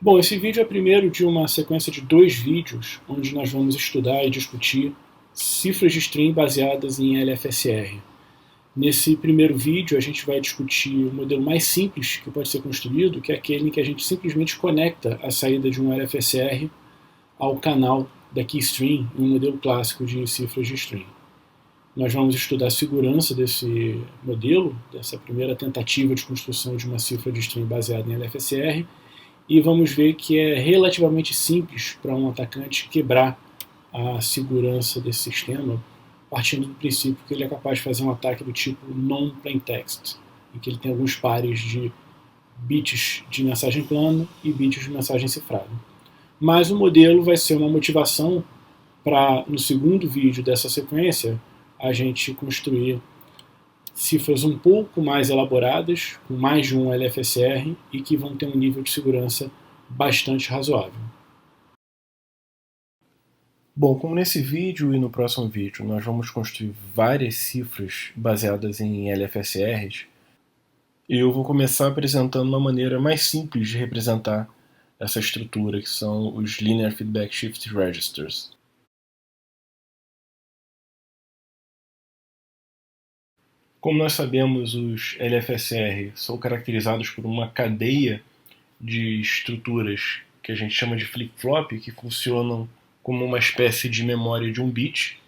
Bom, esse vídeo é o primeiro de uma sequência de 2 vídeos, onde nós vamos estudar e discutir cifras de string baseadas em LFSR. Nesse primeiro vídeo, a gente vai discutir o modelo mais simples que pode ser construído, que é aquele em que a gente simplesmente conecta a saída de um LFSR ao canal da keystring, em um modelo clássico de cifras de string. Nós vamos estudar a segurança desse modelo, dessa primeira tentativa de construção de uma cifra de string baseada em LFSR, e vamos ver que é relativamente simples para um atacante quebrar a segurança desse sistema, partindo do princípio que ele é capaz de fazer um ataque do tipo non-plaintext, em que ele tem alguns pares de bits de mensagem plana e bits de mensagem cifrada. Mas o modelo vai ser uma motivação para, no segundo vídeo dessa sequência, a gente construir cifras um pouco mais elaboradas, com mais de um LFSR e que vão ter um nível de segurança bastante razoável. Bom, como nesse vídeo e no próximo vídeo nós vamos construir várias cifras baseadas em LFSRs, eu vou começar apresentando uma maneira mais simples de representar essa estrutura, que são os Linear Feedback Shift Registers. Como nós sabemos, os LFSR são caracterizados por uma cadeia de estruturas que a gente chama de flip-flop, que funcionam como uma espécie de memória de um bit.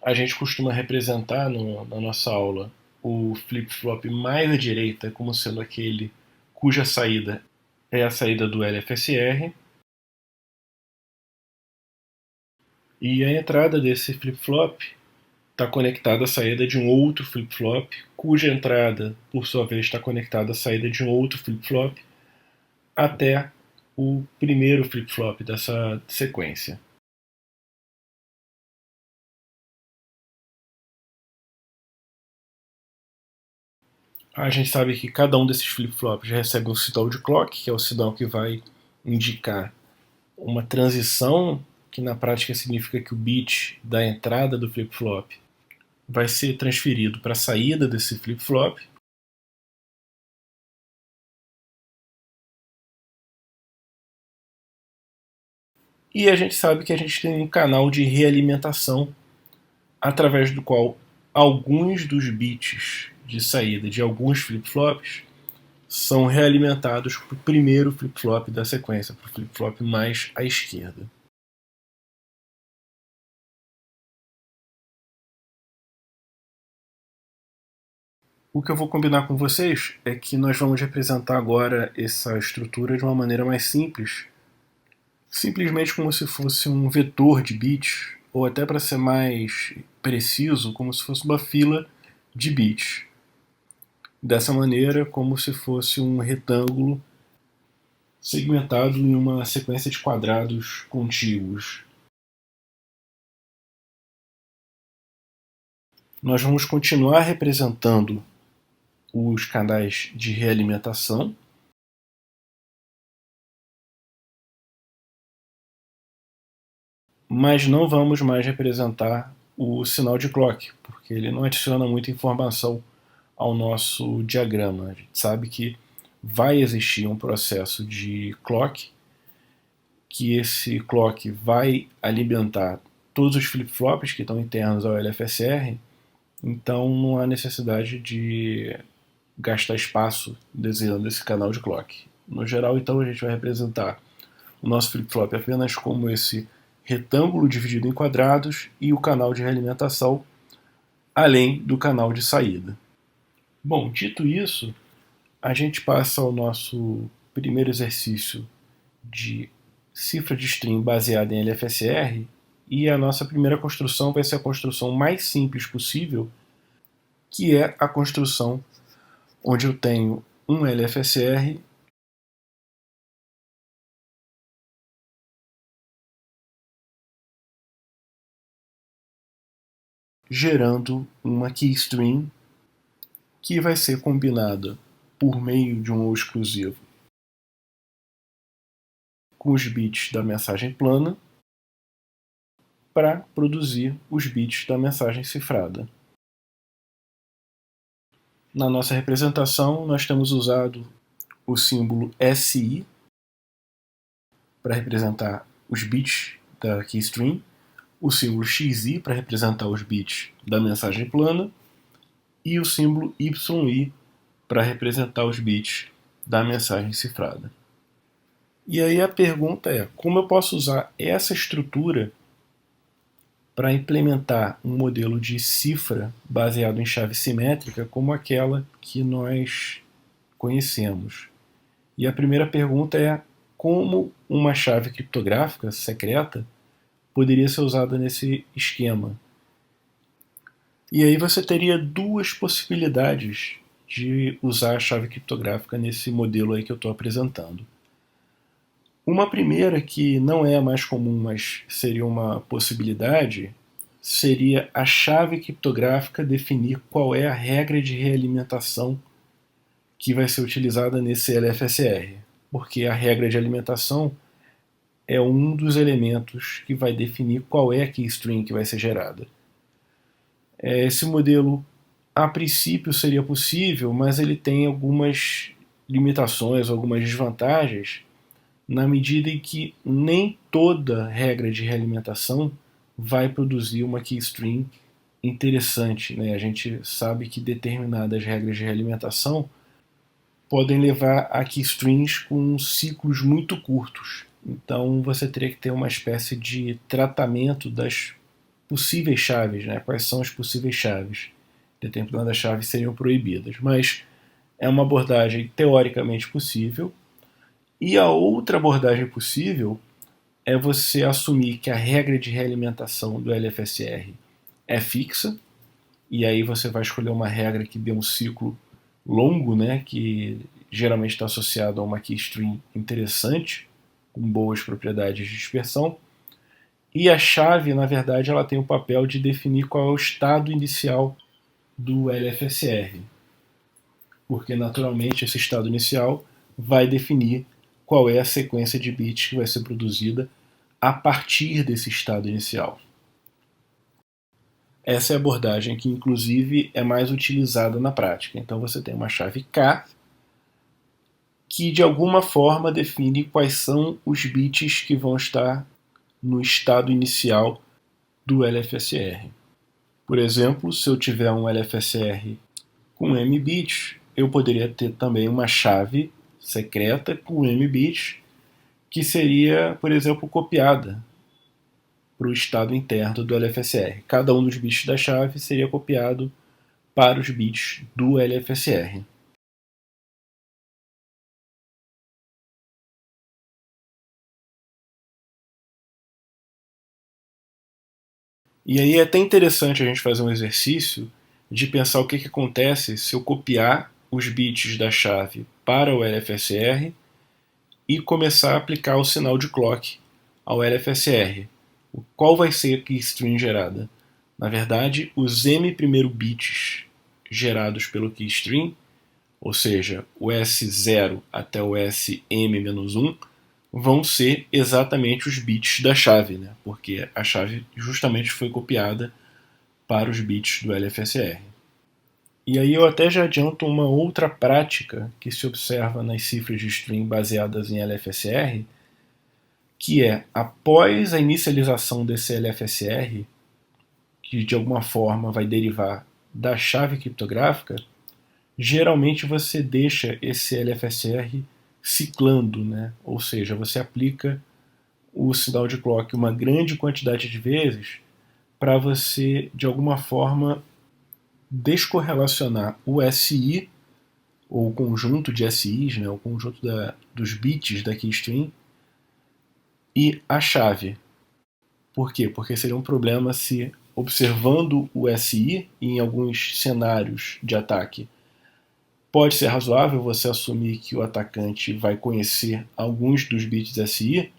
A gente costuma representar na nossa aula o flip-flop mais à direita como sendo aquele cuja saída é a saída do LFSR, e a entrada desse flip-flop está conectada à saída de um outro flip-flop, cuja entrada, por sua vez, está conectada à saída de um outro flip-flop, até o primeiro flip-flop dessa sequência. A gente sabe que cada um desses flip-flops recebe um sinal de clock, que é o sinal que vai indicar uma transição, que na prática significa que o bit da entrada do flip-flop vai ser transferido para a saída desse flip-flop. E a gente sabe que a gente tem um canal de realimentação através do qual alguns dos bits de saída de alguns flip-flops são realimentados para o primeiro flip-flop da sequência, para o flip-flop mais à esquerda. O que eu vou combinar com vocês é que nós vamos representar agora essa estrutura de uma maneira mais simples, simplesmente como se fosse um vetor de bits, ou até para ser mais preciso, como se fosse uma fila de bits. Dessa maneira, como se fosse um retângulo segmentado em uma sequência de quadrados contíguos. Nós vamos continuar representando os canais de realimentação, mas não vamos mais representar o sinal de clock, porque ele não adiciona muita informação ao nosso diagrama. A gente sabe que vai existir um processo de clock, que esse clock vai alimentar todos os flip-flops que estão internos ao LFSR, então não há necessidade de gastar espaço desenhando esse canal de clock. No geral, então, a gente vai representar o nosso flip-flop apenas como esse retângulo dividido em quadrados e o canal de realimentação, além do canal de saída. Bom, dito isso, a gente passa ao nosso primeiro exercício de cifra de string baseada em LFSR, e a nossa primeira construção vai ser a construção mais simples possível, que é a construção onde eu tenho um LFSR gerando uma keystring que vai ser combinada por meio de um ou exclusivo com os bits da mensagem plana para produzir os bits da mensagem cifrada. Na nossa representação, nós temos usado o símbolo SI para representar os bits da keystring, o símbolo XI para representar os bits da mensagem plana e o símbolo YI para representar os bits da mensagem cifrada. E aí a pergunta é, como eu posso usar essa estrutura para implementar um modelo de cifra baseado em chave simétrica como aquela que nós conhecemos? E a primeira pergunta é como uma chave criptográfica secreta poderia ser usada nesse esquema. E aí você teria duas possibilidades de usar a chave criptográfica nesse modelo aí que eu estou apresentando. Uma primeira, que não é a mais comum, mas seria uma possibilidade, seria a chave criptográfica definir qual é a regra de realimentação que vai ser utilizada nesse LFSR, porque a regra de alimentação é um dos elementos que vai definir qual é a keystring que vai ser gerada. Esse modelo, a princípio, seria possível, mas ele tem algumas limitações, algumas desvantagens, na medida em que nem toda regra de realimentação vai produzir uma keystring interessante, né? A gente sabe que determinadas regras de realimentação podem levar a keystrings com ciclos muito curtos. Então você teria que ter uma espécie de tratamento das possíveis chaves, né? Quais são as possíveis chaves. Determinadas chaves seriam proibidas, mas é uma abordagem teoricamente possível. E a outra abordagem possível é você assumir que a regra de realimentação do LFSR é fixa, e aí você vai escolher uma regra que dê um ciclo longo, né, que geralmente está associado a uma keystring interessante, com boas propriedades de dispersão. E a chave, na verdade, ela tem o papel de definir qual é o estado inicial do LFSR, porque naturalmente esse estado inicial vai definir qual é a sequência de bits que vai ser produzida a partir desse estado inicial. Essa é a abordagem que, inclusive, é mais utilizada na prática. Então você tem uma chave K que, de alguma forma, define quais são os bits que vão estar no estado inicial do LFSR. Por exemplo, se eu tiver um LFSR com M bits, eu poderia ter também uma chave secreta com M bits, que seria, por exemplo, copiada para o estado interno do LFSR. Cada um dos bits da chave seria copiado para os bits do LFSR. E aí é até interessante a gente fazer um exercício de pensar o que acontece se eu copiar os bits da chave para o LFSR e começar a aplicar o sinal de clock ao LFSR. Qual vai ser a keystring gerada? Na verdade, os m primeiro bits gerados pelo keystring, ou seja, o S0 até o SM-1, vão ser exatamente os bits da chave, né? Porque a chave justamente foi copiada para os bits do LFSR. E aí eu até já adianto uma outra prática que se observa nas cifras de string baseadas em LFSR, que é, após a inicialização desse LFSR, que de alguma forma vai derivar da chave criptográfica, geralmente você deixa esse LFSR ciclando, né? Ou seja, você aplica o sinal de clock uma grande quantidade de vezes para você, de alguma forma, descorrelacionar o SI, ou o conjunto de SIs, né? O conjunto dos bits da keystring, e a chave. Por quê? Porque seria um problema se, observando o SI, em alguns cenários de ataque, pode ser razoável você assumir que o atacante vai conhecer alguns dos bits SI.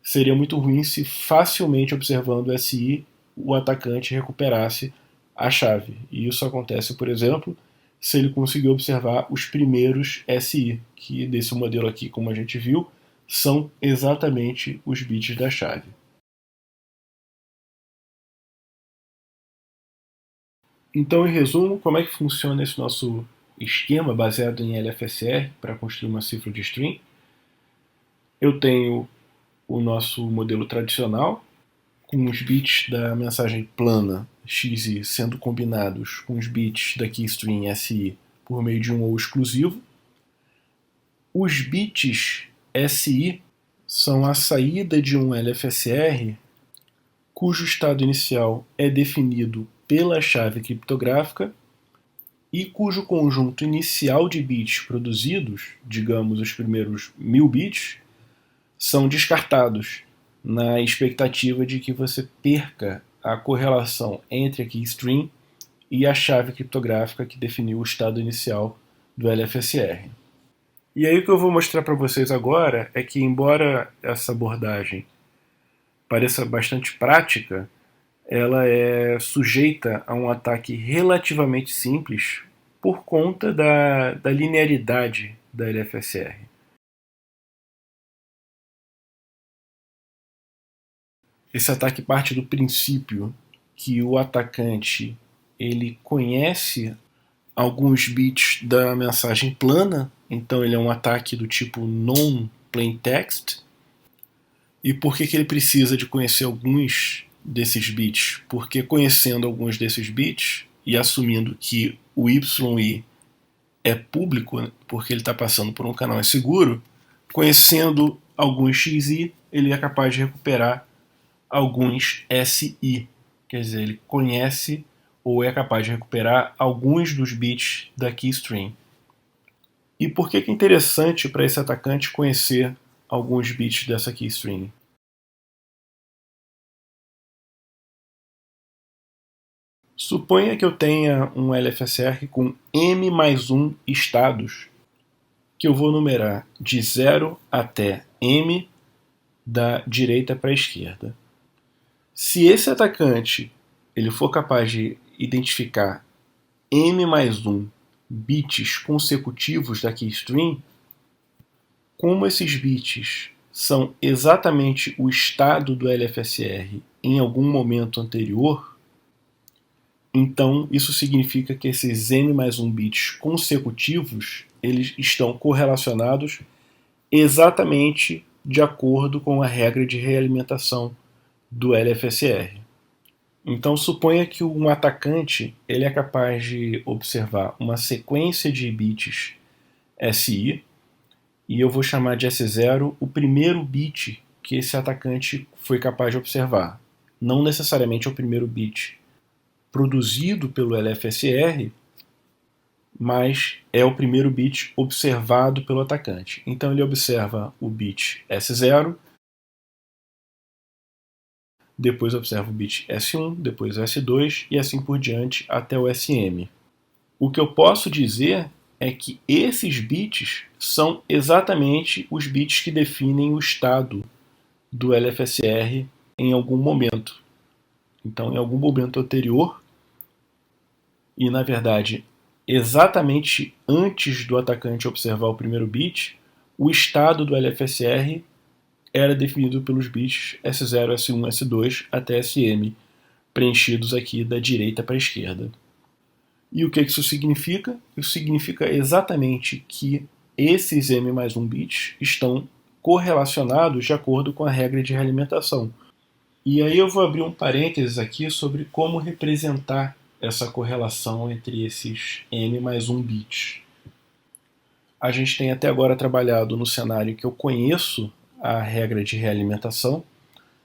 Seria muito ruim se, facilmente observando o SI, o atacante recuperasse a chave. E isso acontece, por exemplo, se ele conseguir observar os primeiros SI, que desse modelo aqui, como a gente viu, são exatamente os bits da chave. Então, em resumo, como é que funciona esse nosso esquema baseado em LFSR para construir uma cifra de string? Eu tenho o nosso modelo tradicional, com os bits da mensagem plana XI sendo combinados com os bits da keystring SI por meio de um OU exclusivo. Os bits SI são a saída de um LFSR cujo estado inicial é definido pela chave criptográfica e cujo conjunto inicial de bits produzidos, digamos os primeiros 1000 bits, são descartados na expectativa de que você perca a correlação entre a keystring e a chave criptográfica que definiu o estado inicial do LFSR. E aí o que eu vou mostrar para vocês agora é que, embora essa abordagem pareça bastante prática, ela é sujeita a um ataque relativamente simples por conta da linearidade da LFSR. Esse ataque parte do princípio que o atacante ele conhece alguns bits da mensagem plana, então ele é um ataque do tipo non-plaintext. E por que ele precisa de conhecer alguns desses bits? Porque conhecendo alguns desses bits e assumindo que o YI é público, porque ele está passando por um canal seguro, conhecendo alguns XI, ele é capaz de recuperar alguns SI. Quer dizer, ele conhece ou é capaz de recuperar alguns dos bits da keystring. E por que é interessante para esse atacante conhecer alguns bits dessa keystring? Suponha que eu tenha um LFSR com M mais 1 estados, que eu vou numerar de 0 até M da direita para a esquerda. Se esse atacante ele for capaz de identificar M mais 1 bits consecutivos da keystring, como esses bits são exatamente o estado do LFSR em algum momento anterior, então isso significa que esses M mais 1 bits consecutivos eles estão correlacionados exatamente de acordo com a regra de realimentação do LFSR. Então suponha que um atacante ele é capaz de observar uma sequência de bits SI, e eu vou chamar de S0 o primeiro bit que esse atacante foi capaz de observar. Não necessariamente é o primeiro bit produzido pelo LFSR, mas é o primeiro bit observado pelo atacante. Então ele observa o bit S0, depois observa o bit S1, depois o S2 e assim por diante até o SM. O que eu posso dizer é que esses bits são exatamente os bits que definem o estado do LFSR em algum momento. Então, em algum momento anterior, e na verdade, exatamente antes do atacante observar o primeiro bit, o estado do LFSR era definido pelos bits S0, S1, S2 até SM, preenchidos aqui da direita para a esquerda. E o que isso significa? Isso significa exatamente que esses M mais 1 bits estão correlacionados de acordo com a regra de realimentação. E aí eu vou abrir um parênteses aqui sobre como representar essa correlação entre esses M mais 1 bits. A gente tem até agora trabalhado no cenário que eu conheço a regra de realimentação,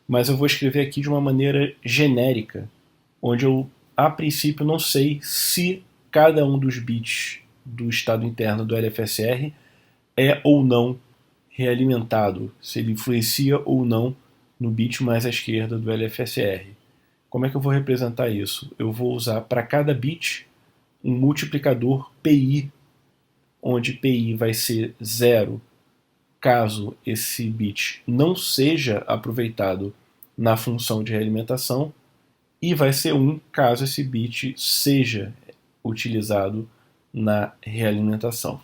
mas eu vou escrever aqui de uma maneira genérica, onde eu a princípio não sei se cada um dos bits do estado interno do LFSR é ou não realimentado, se ele influencia ou não no bit mais à esquerda do LFSR. Como é que eu vou representar isso? Eu vou usar para cada bit um multiplicador PI, onde PI vai ser 0 caso esse bit não seja aproveitado na função de realimentação, e vai ser 1 caso esse bit seja utilizado na realimentação.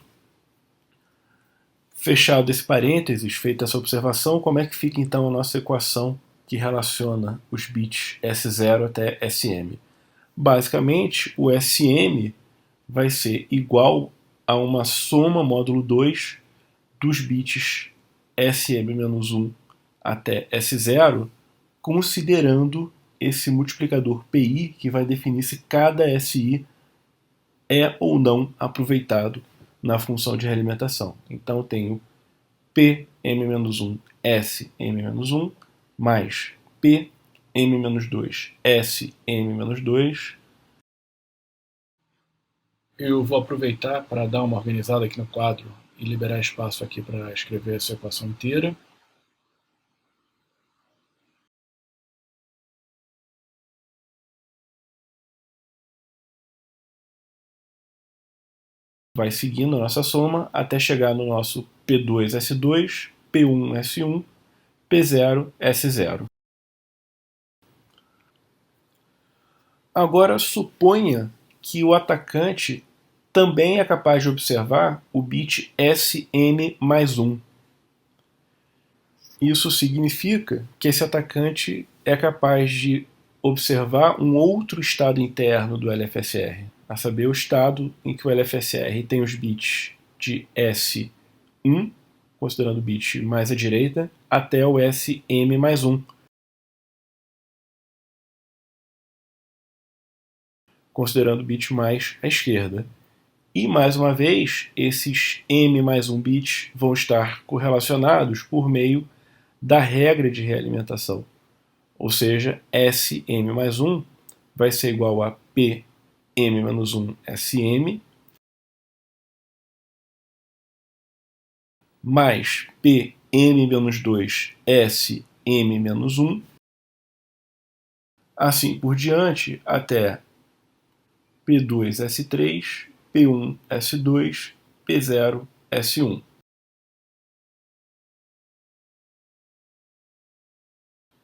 Fechado esse parênteses, feita essa observação, como é que fica então a nossa equação que relaciona os bits S0 até SM? Basicamente, o SM vai ser igual a uma soma módulo 2 dos bits SM-1 até S0, considerando esse multiplicador PI que vai definir se cada SI é ou não aproveitado na função de realimentação. Então eu tenho Pm-1 Sm-1 mais Pm-2 Sm-2. Eu vou aproveitar para dar uma organizada aqui no quadro e liberar espaço aqui para escrever essa equação inteira. Vai seguindo a nossa soma até chegar no nosso P2S2, P1S1, P0S0. Agora suponha que o atacante também é capaz de observar o bit Sm mais 1. Isso significa que esse atacante é capaz de observar um outro estado interno do LFSR, a saber, o estado em que o LFSR tem os bits de S1, considerando o bit mais à direita, até o Sm mais 1, considerando o bit mais à esquerda. E, mais uma vez, esses M mais 1 bits vão estar correlacionados por meio da regra de realimentação. Ou seja, Sm mais 1 vai ser igual a Pm menos 1 Sm mais Pm menos 2 Sm menos 1, assim por diante, até P2S3, P1S2, P0S1.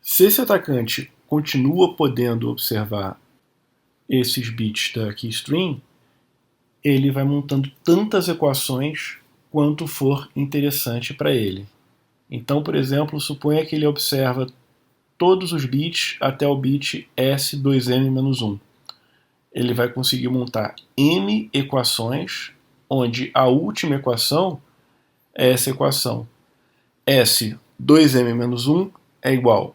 Se esse atacante continua podendo observar esses bits da keystring, ele vai montando tantas equações quanto for interessante para ele. Então, por exemplo, suponha que ele observa todos os bits até o bit S2M-1. Ele vai conseguir montar N equações, onde a última equação é essa equação. S2M-1 é igual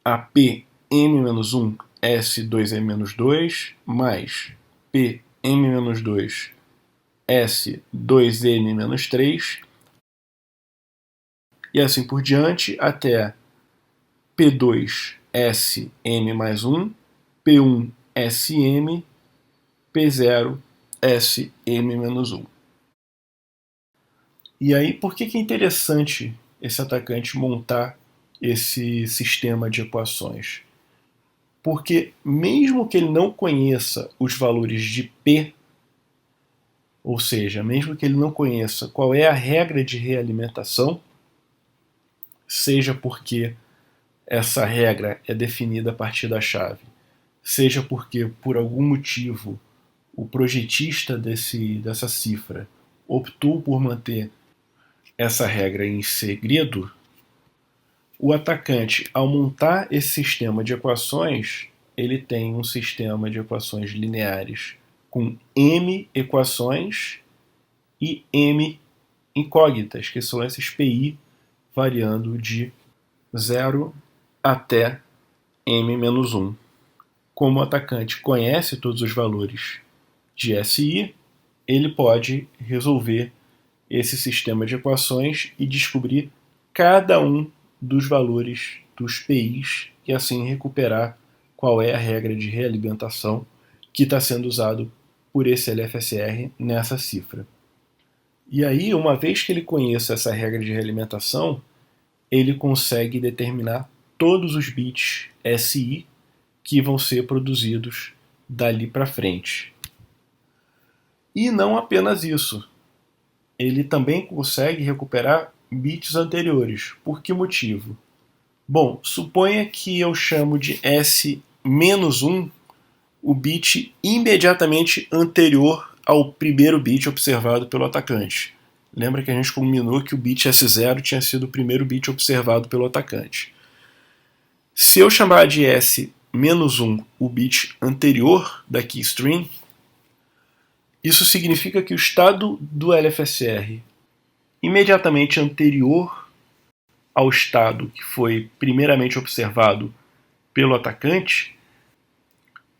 a Pm-1 S2M-2 mais Pm-2 S2N-3 e assim por diante até P2SM mais 1, P1SM, P0SM-1. E aí, por que é interessante esse atacante montar esse sistema de equações? Porque mesmo que ele não conheça os valores de P, ou seja, mesmo que ele não conheça qual é a regra de realimentação, seja porque essa regra é definida a partir da chave, seja porque, por algum motivo, o projetista dessa cifra optou por manter essa regra em segredo, o atacante, ao montar esse sistema de equações, ele tem um sistema de equações lineares com m equações e m incógnitas, que são esses PI variando de 0 até m-1. Como o atacante conhece todos os valores de SI, ele pode resolver esse sistema de equações e descobrir cada um dos valores dos PIs e assim recuperar qual é a regra de realimentação que está sendo usado por esse LFSR nessa cifra. E aí, uma vez que ele conheça essa regra de realimentação, ele consegue determinar todos os bits SI que vão ser produzidos dali para frente. E não apenas isso, ele também consegue recuperar bits anteriores. Por que motivo? Bom, suponha que eu chamo de S-1 o bit imediatamente anterior ao primeiro bit observado pelo atacante. Lembra que a gente combinou que o bit S0 tinha sido o primeiro bit observado pelo atacante. Se eu chamar de S-1 o bit anterior da keystring, isso significa que o estado do LFSR imediatamente anterior ao estado que foi primeiramente observado pelo atacante,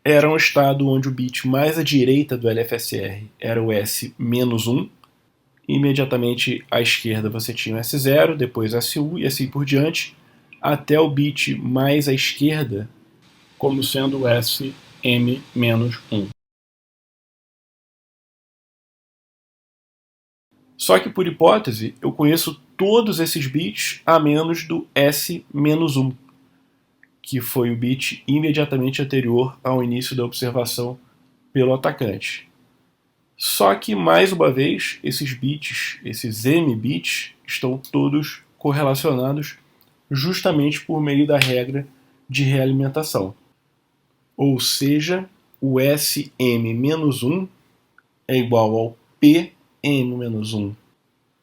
era um estado onde o bit mais à direita do LFSR era o S-1, imediatamente à esquerda você tinha o S0, depois S1 e assim por diante, até o bit mais à esquerda como sendo o SM-1. Só que, por hipótese, eu conheço todos esses bits a menos do S-1, que foi o bit imediatamente anterior ao início da observação pelo atacante. Só que, mais uma vez, esses bits, esses M-bits, estão todos correlacionados justamente por meio da regra de realimentação. Ou seja, o SM-1 é igual ao PM-1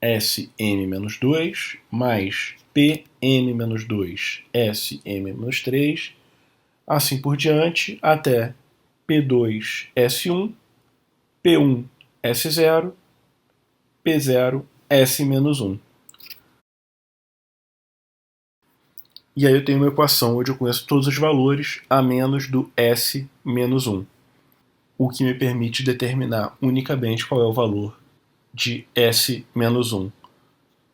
SM-2 mais PM-2 SM-3, assim por diante, até P2 S1, P1 S0, P0 S-1. E aí eu tenho uma equação onde eu conheço todos os valores a menos do S-1, o que me permite determinar unicamente qual é o valor de S-1.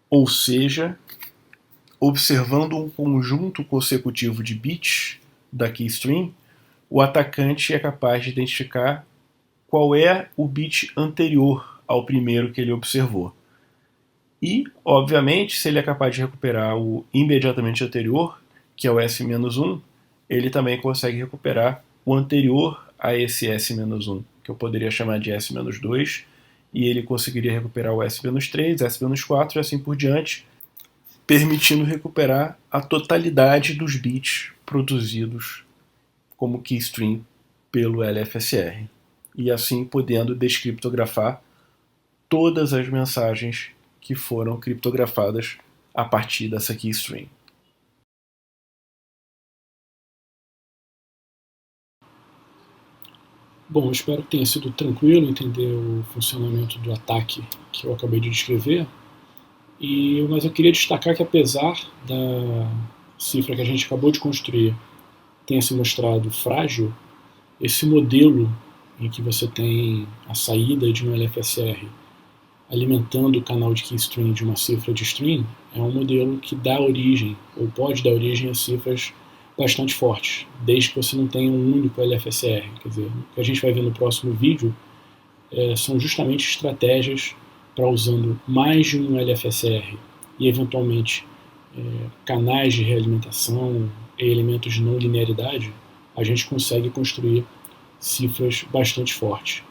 Ou seja, observando um conjunto consecutivo de bits da keystring, o atacante é capaz de identificar qual é o bit anterior ao primeiro que ele observou. E, obviamente, se ele é capaz de recuperar o imediatamente anterior, que é o S-1, ele também consegue recuperar o anterior a esse S-1, que eu poderia chamar de S-2, e ele conseguiria recuperar o S-3, S-4 e assim por diante, permitindo recuperar a totalidade dos bits produzidos como keystring pelo LFSR, e assim podendo descriptografar todas as mensagens que foram criptografadas a partir dessa keystring. Bom, eu espero que tenha sido tranquilo entender o funcionamento do ataque que eu acabei de descrever. Mas eu queria destacar que, apesar da cifra que a gente acabou de construir tenha se mostrado frágil, esse modelo em que você tem a saída de um LFSR alimentando o canal de keystring de uma cifra de string é um modelo que dá origem, ou pode dar origem a cifras bastante fortes, desde que você não tenha um único LFSR. Quer dizer, o que a gente vai ver no próximo vídeo são justamente estratégias para, usando mais de um LFSR e eventualmente canais de realimentação e elementos de não linearidade, a gente consegue construir cifras bastante fortes.